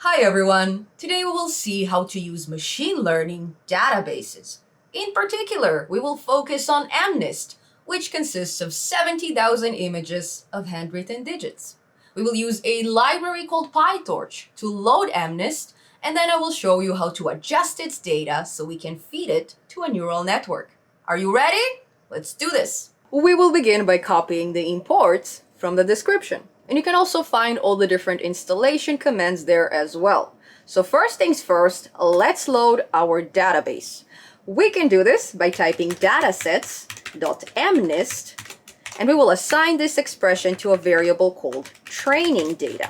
Hi everyone! Today we will see how to use machine learning databases. In particular, we will focus on MNIST, which consists of 70,000 images of handwritten digits. We will use a library called PyTorch to load MNIST, and then I will show you how to adjust its data so we can feed it to a neural network. Are you ready? Let's do this! We will begin by copying the imports from the description. And you can also find all the different installation commands there as well. So first things first, let's load our database. We can do this by typing datasets.mnist, and we will assign this expression to a variable called training data.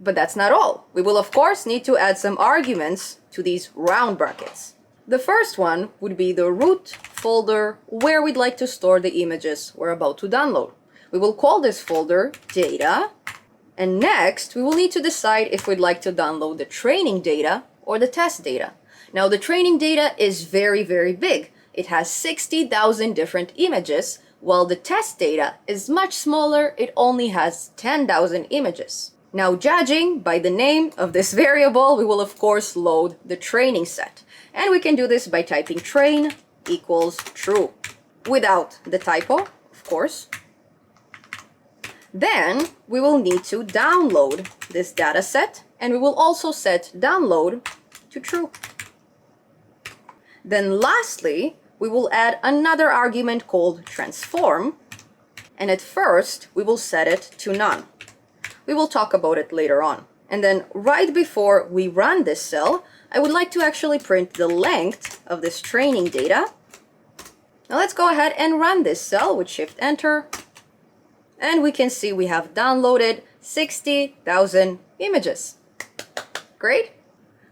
But that's not all. We will of course need to add some arguments to these round brackets. The first one would be the root folder where we'd like to store the images we're about to download. We will call this folder data, and next we will need to decide if we'd like to download the training data or the test data. Now the training data is very big. It has 60,000 different images, while the test data is much smaller. It only has 10,000 images. Now, judging by the name of this variable, we will of course load the training set. And we can do this by typing train equals true, without the typo, of course. Then we will need to download this data set, and we will also set download to true. Then lastly, we will add another argument called transform, and at first we will set it to none. We will talk about it later on. And then right before we run this cell, I would like to actually print the length of this training data. Now let's go ahead and run this cell with Shift Enter. And we can see we have downloaded 60,000 images. Great.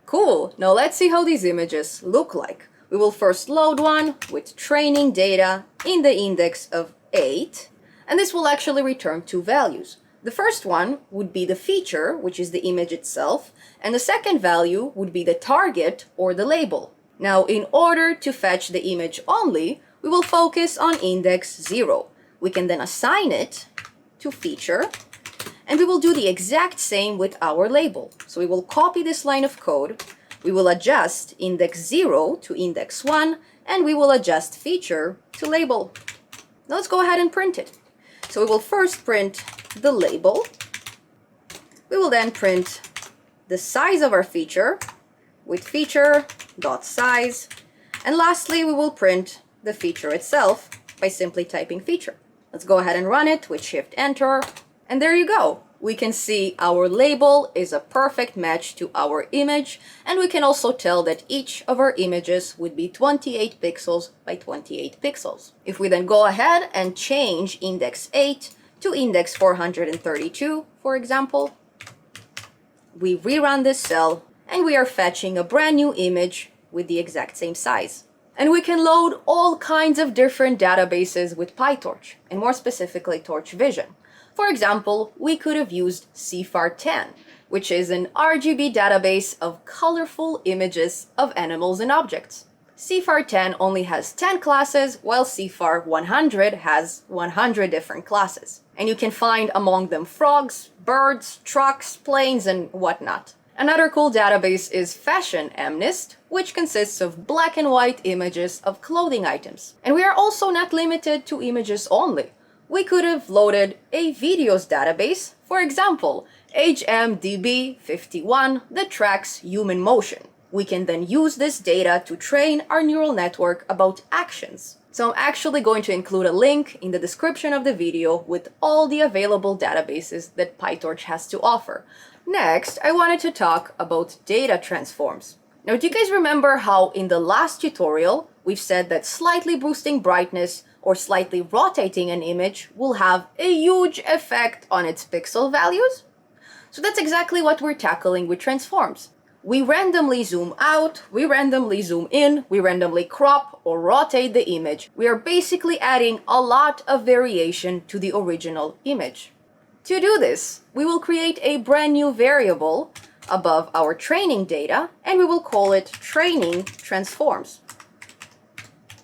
Cool. Now let's see how these images look like. We will first load one with training data in the index of 8. And this will actually return two values. The first one would be the feature, which is the image itself. And the second value would be the target or the label. Now, in order to fetch the image only, we will focus on index 0. We can then assign it to feature, and we will do the exact same with our label. So we will copy this line of code, we will adjust index 0 to index 1, and we will adjust feature to label. Now let's go ahead and print it. So we will first print the label, we will then print the size of our feature with feature.size, and lastly we will print the feature itself by simply typing feature. Let's go ahead and run it with Shift Enter. And there you go. We can see our label is a perfect match to our image. And we can also tell that each of our images would be 28 pixels by 28 pixels. If we then go ahead and change index 8 to index 432, for example, we rerun this cell and we are fetching a brand new image with the exact same size. And we can load all kinds of different databases with PyTorch, and more specifically Torch Vision. For example, we could have used CIFAR10, which is an RGB database of colorful images of animals and objects. CIFAR10 only has 10 classes, while CIFAR100 has 100 different classes. And you can find among them frogs, birds, trucks, planes, and whatnot. Another cool database is FashionMNIST, which consists of black and white images of clothing items. And we are also not limited to images only. We could have loaded a videos database, for example, HMDB51 that tracks human motion. We can then use this data to train our neural network about actions. So I'm actually going to include a link in the description of the video with all the available databases that PyTorch has to offer. Next, I wanted to talk about data transforms. Now, do you guys remember how in the last tutorial, we've said that slightly boosting brightness or slightly rotating an image will have a huge effect on its pixel values? So that's exactly what we're tackling with transforms. We randomly zoom out, we randomly zoom in, we randomly crop or rotate the image. We are basically adding a lot of variation to the original image. To do this, we will create a brand new variable above our training data, and we will call it training transforms.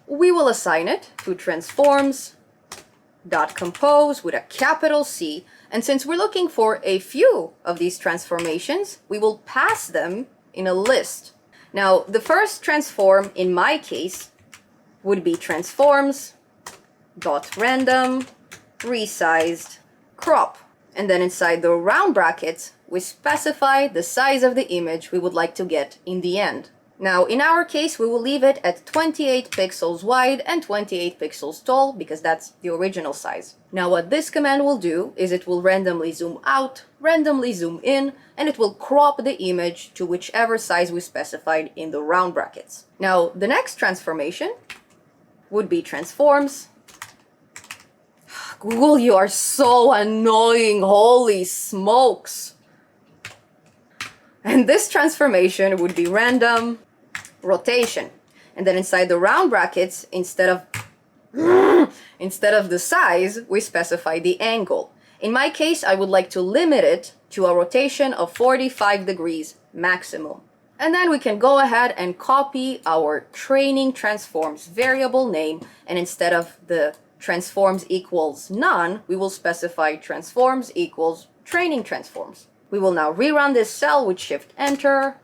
We will assign it to transforms.compose with a capital C And since we're looking for a few of these transformations, we will pass them in a list. Now, the first transform in my case would be transforms.random resized crop. And then inside the round brackets, we specify the size of the image we would like to get in the end. Now, in our case, we will leave it at 28 pixels wide and 28 pixels tall because that's the original size. Now, what this command will do is it will randomly zoom out, randomly zoom in, and it will crop the image to whichever size we specified in the round brackets. Now, the next transformation would be transforms. Google, you are so annoying, holy smokes. And this transformation would be random rotation. And then inside the round brackets, instead of the size, we specify the angle. In my case, I would like to limit it to a rotation of 45 degrees maximum. And then we can go ahead and copy our training transforms variable name, and instead of the transforms equals none, we will specify transforms equals training transforms. We will now rerun this cell with Shift Enter,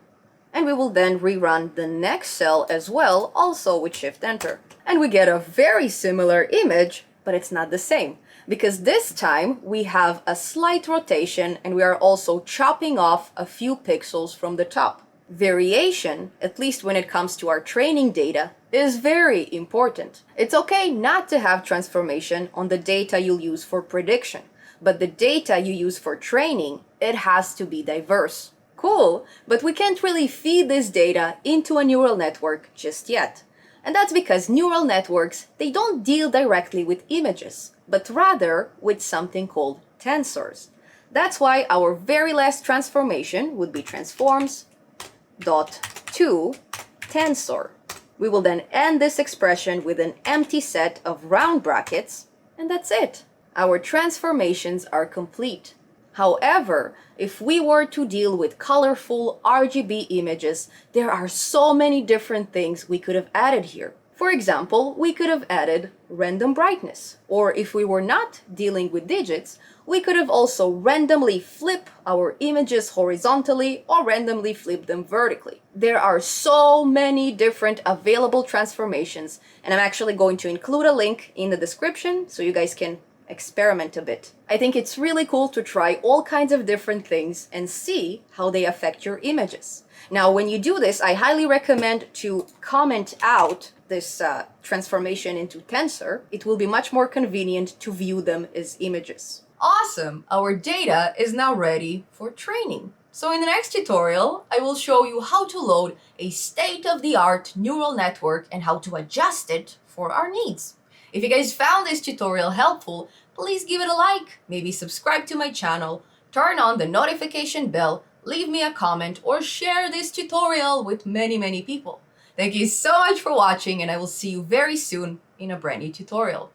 and we will then rerun the next cell as well, also with Shift Enter. And we get a very similar image, but it's not the same, because this time we have a slight rotation and we are also chopping off a few pixels from the top. Variation, at least when it comes to our training data, is very important. It's okay not to have transformation on the data you'll use for prediction, but the data you use for training, it has to be diverse. Cool, but we can't really feed this data into a neural network just yet. And that's because neural networks, they don't deal directly with images, but rather with something called tensors. That's why our very last transformation would be transforms.toTensor. We will then end this expression with an empty set of round brackets, and that's it. Our transformations are complete. However, if we were to deal with colorful RGB images, there are so many different things we could have added here. For example, we could have added random brightness, or if we were not dealing with digits, we could have also randomly flip our images horizontally or randomly flip them vertically. There are so many different available transformations, and I'm actually going to include a link in the description so you guys can experiment a bit. I think it's really cool to try all kinds of different things and see how they affect your images. Now, when you do this, I highly recommend to comment out this transformation into tensor. It will be much more convenient to view them as images. Awesome! Our data is now ready for training. So in the next tutorial, I will show you how to load a state-of-the-art neural network and how to adjust it for our needs. If you guys found this tutorial helpful, please give it a like, maybe subscribe to my channel, turn on the notification bell, leave me a comment, or share this tutorial with many people. Thank you so much for watching, and I will see you very soon in a brand new tutorial.